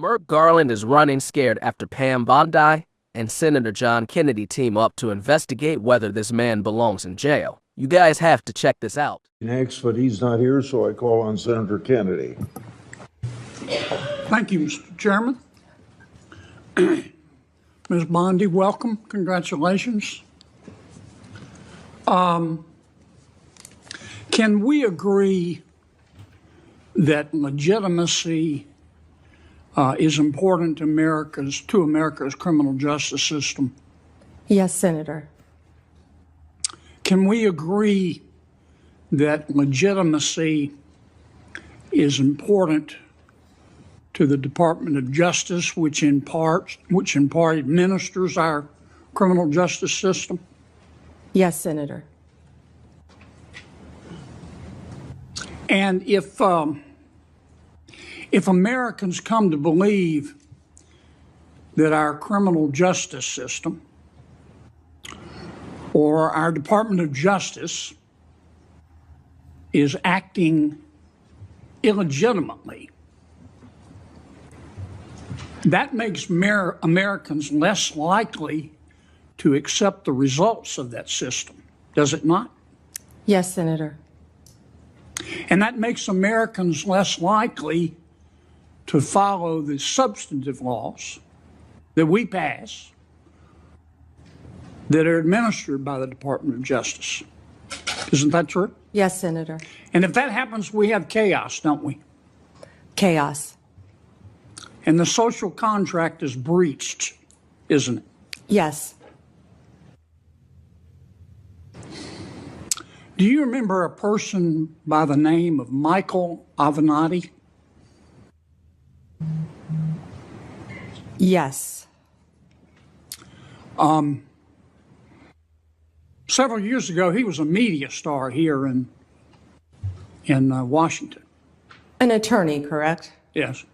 Merrick Garland is running scared after Pam Bondi and Senator John Kennedy team up to investigate whether this man belongs in jail. You guys have to check this out. Next, but he's not here, so I call on Senator Kennedy. Thank you, Mr. Chairman. Ms. Bomdi, welcome. Congratulations. Can we agree that legitimacy is important to America's criminal justice system? Yes, Senator. Can we agree that legitimacy is important to the Department of Justice, which in part administers our criminal justice system? Yes, Senator. And if Americans come to believe that our criminal justice system or our Department of Justice is acting illegitimately, that makes Americans less likely to accept the results of that system, does it not? Yes, Senator. And that makes Americans less likely to follow the substantive laws that we pass that are administered by the Department of Justice. Isn't that true? Yes, Senator. And if that happens, we have chaos, don't we? Chaos. And the social contract is breached, isn't it? Yes. Do you remember a person by the name of Michael Avenatti? Yes. Several years ago, he was a media star here in Washington. An attorney, correct? Yes.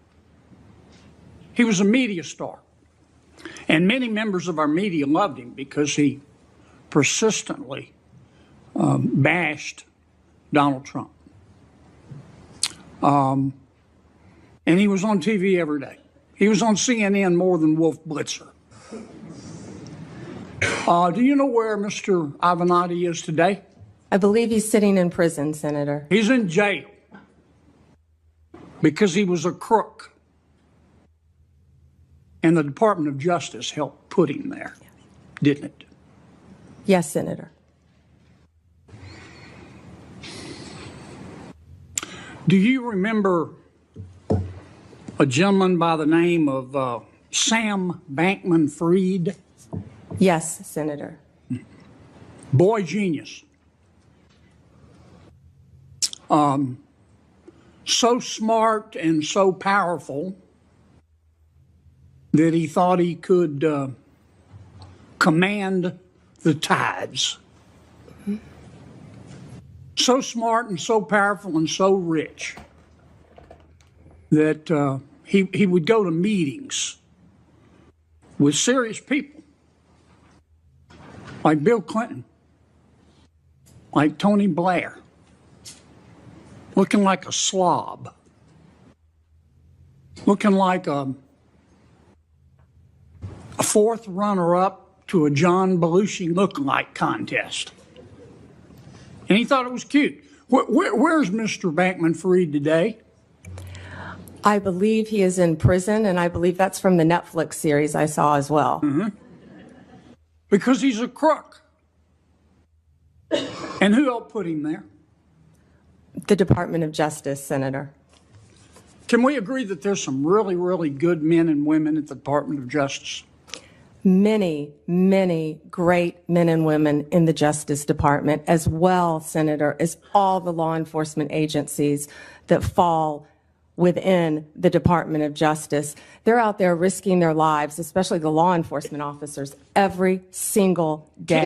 He was a media star. And many members of our media loved him because he persistently bashed Donald Trump. And he was on TV every day. He was on CNN more than Wolf Blitzer. Do you know where Mr. Avenatti is today? I believe he's sitting in prison, Senator. He's in jail because he was a crook. And the Department of Justice helped put him there, didn't it? Yes, Senator. Do you remember a gentleman by the name of Sam Bankman-Fried? Yes, Senator. Boy genius. So smart and so powerful that he thought he could command the tides. So smart and so powerful and so rich that he would go to meetings with serious people like Bill Clinton, like Tony Blair, looking like a slob, looking like a fourth runner-up to a John Belushi lookalike contest. And he thought it was cute. Where's Mr. Bankman-Fried today? I believe he is in prison, and I believe that's from the Netflix series I saw as well. Mm-hmm. Because he's a crook. And who helped put him there? The Department of Justice, Senator. Can we agree that there's some really, really good men and women at the Department of Justice? Many, many great men and women in the Justice Department, as well, Senator, as all the law enforcement agencies that fall within the Department of Justice. They're out there risking their lives, especially the law enforcement officers, every single day.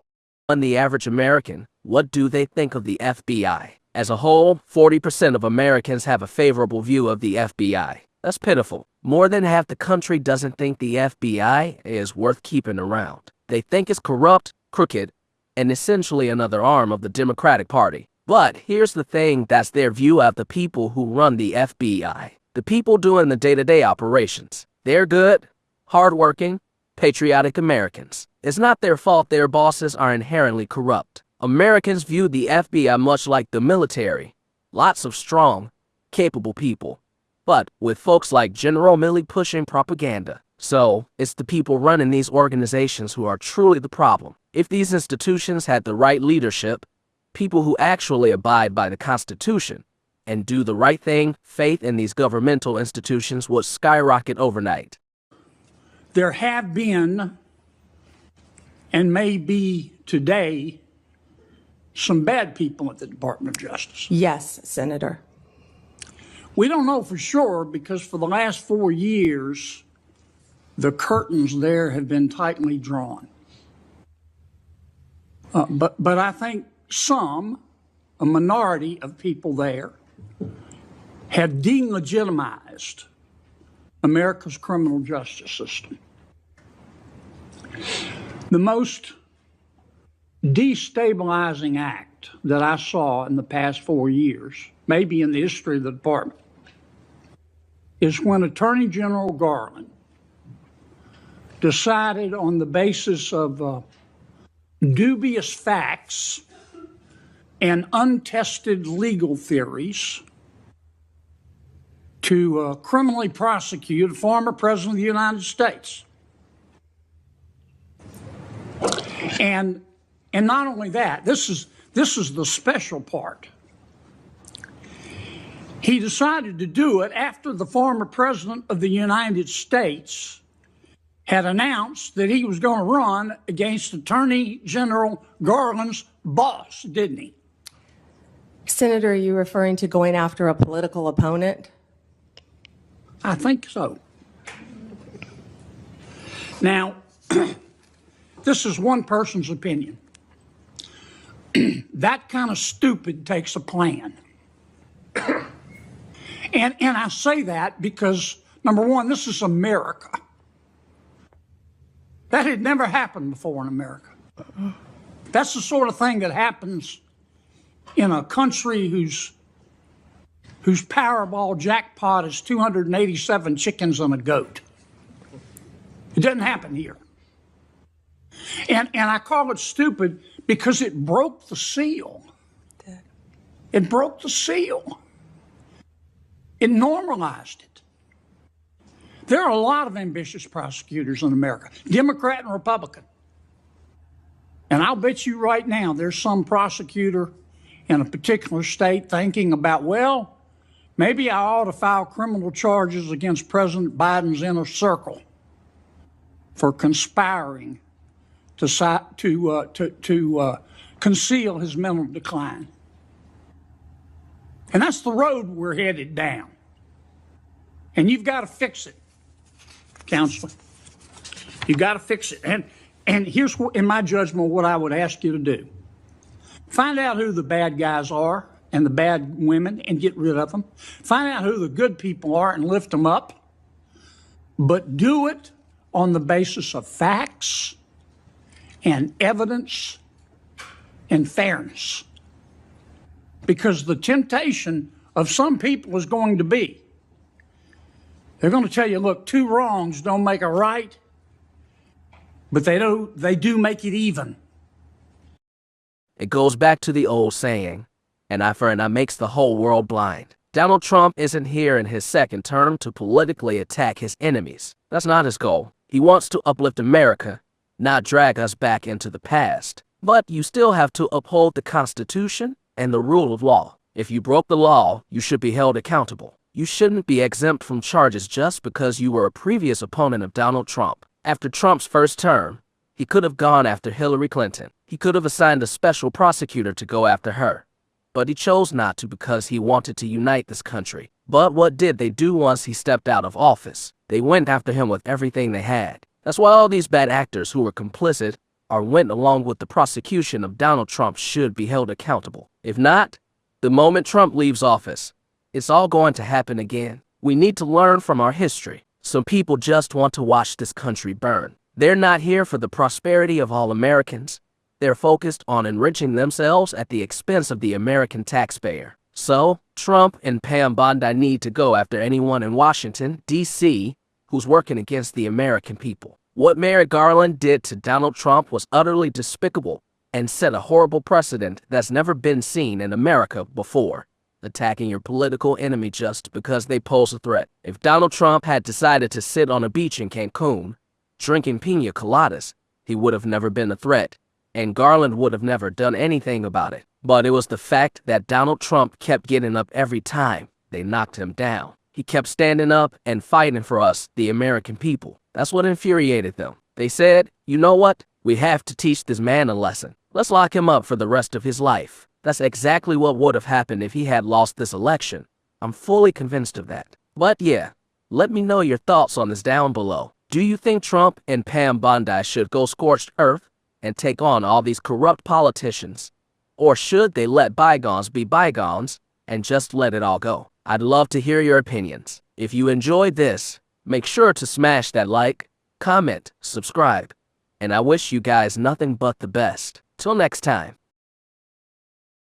On the average American, what do they think of the FBI? As a whole, 40% of Americans have a favorable view of the FBI. That's pitiful. More than half the country doesn't think the FBI is worth keeping around. They think it's corrupt, crooked, and essentially another arm of the Democratic Party. But here's the thing, that's their view of the people who run the FBI. The people doing the day-to-day operations. They're good, hardworking, patriotic Americans. It's not their fault their bosses are inherently corrupt. Americans view the FBI much like the military. Lots of strong, capable people. But with folks like General Milley pushing propaganda. So, it's the people running these organizations who are truly the problem. If these institutions had the right leadership, people who actually abide by the Constitution and do the right thing, faith in these governmental institutions would skyrocket overnight. There have been, and may be today, some bad people at the Department of Justice. Yes, Senator. We don't know for sure because for the last 4 years, the curtains there have been tightly drawn. But I think a minority of people there, have delegitimized America's criminal justice system. The most destabilizing act that I saw in the past 4 years, maybe in the history of the department, is when Attorney General Garland decided on the basis of dubious facts and untested legal theories to criminally prosecute a former president of the United States. And not only that, this is the special part. He decided to do it after the former president of the United States had announced that he was going to run against Attorney General Garland's boss, didn't he? Senator, are you referring to going after a political opponent? I think so. Now, this is one person's opinion. That kind of stupid takes a plan. And I say that because, number one, this is America. That had never happened before in America. That's the sort of thing that happens in a country whose Powerball jackpot is 287 chickens and a goat. It doesn't happen here. And I call it stupid because it broke the seal. It broke the seal. It normalized it. There are a lot of ambitious prosecutors in America, Democrat and Republican. And I'll bet you right now there's some prosecutor in a particular state thinking about, well, maybe I ought to file criminal charges against President Biden's inner circle for conspiring to conceal his mental decline. And that's the road we're headed down. And you've got to fix it, Counselor. You've got to fix it. And here's, in my judgment, what I would ask you to do. Find out who the bad guys are and the bad women and get rid of them. Find out who the good people are and lift them up. But do it on the basis of facts and evidence and fairness. Because the temptation of some people is going to be, they're going to tell you, look, two wrongs don't make a right, but they do make it even. It goes back to the old saying, an eye for an eye makes the whole world blind. Donald Trump isn't here in his second term to politically attack his enemies. That's not his goal. He wants to uplift America, not drag us back into the past. But you still have to uphold the Constitution and the rule of law. If you broke the law, you should be held accountable. You shouldn't be exempt from charges just because you were a previous opponent of Donald Trump. After Trump's first term, he could have gone after Hillary Clinton. He could have assigned a special prosecutor to go after her. But he chose not to because he wanted to unite this country. But what did they do once he stepped out of office? They went after him with everything they had. That's why all these bad actors who were complicit or went along with the prosecution of Donald Trump should be held accountable. If not, the moment Trump leaves office, it's all going to happen again. We need to learn from our history. Some people just want to watch this country burn. They're not here for the prosperity of all Americans. They're focused on enriching themselves at the expense of the American taxpayer. So, Trump and Pam Bondi need to go after anyone in Washington, D.C., who's working against the American people. What Merrick Garland did to Donald Trump was utterly despicable and set a horrible precedent that's never been seen in America before. Attacking your political enemy just because they pose a threat. If Donald Trump had decided to sit on a beach in Cancun, drinking piña coladas, he would have never been a threat, and Garland would have never done anything about it. But it was the fact that Donald Trump kept getting up every time they knocked him down. He kept standing up and fighting for us, the American people. That's what infuriated them. They said, you know what? We have to teach this man a lesson. Let's lock him up for the rest of his life. That's exactly what would have happened if he had lost this election. I'm fully convinced of that. But yeah, let me know your thoughts on this down below. Do you think Trump and Pam Bondi should go scorched earth and take on all these corrupt politicians? Or should they let bygones be bygones and just let it all go? I'd love to hear your opinions. If you enjoyed this, make sure to smash that like, comment, subscribe, and I wish you guys nothing but the best. Till next time.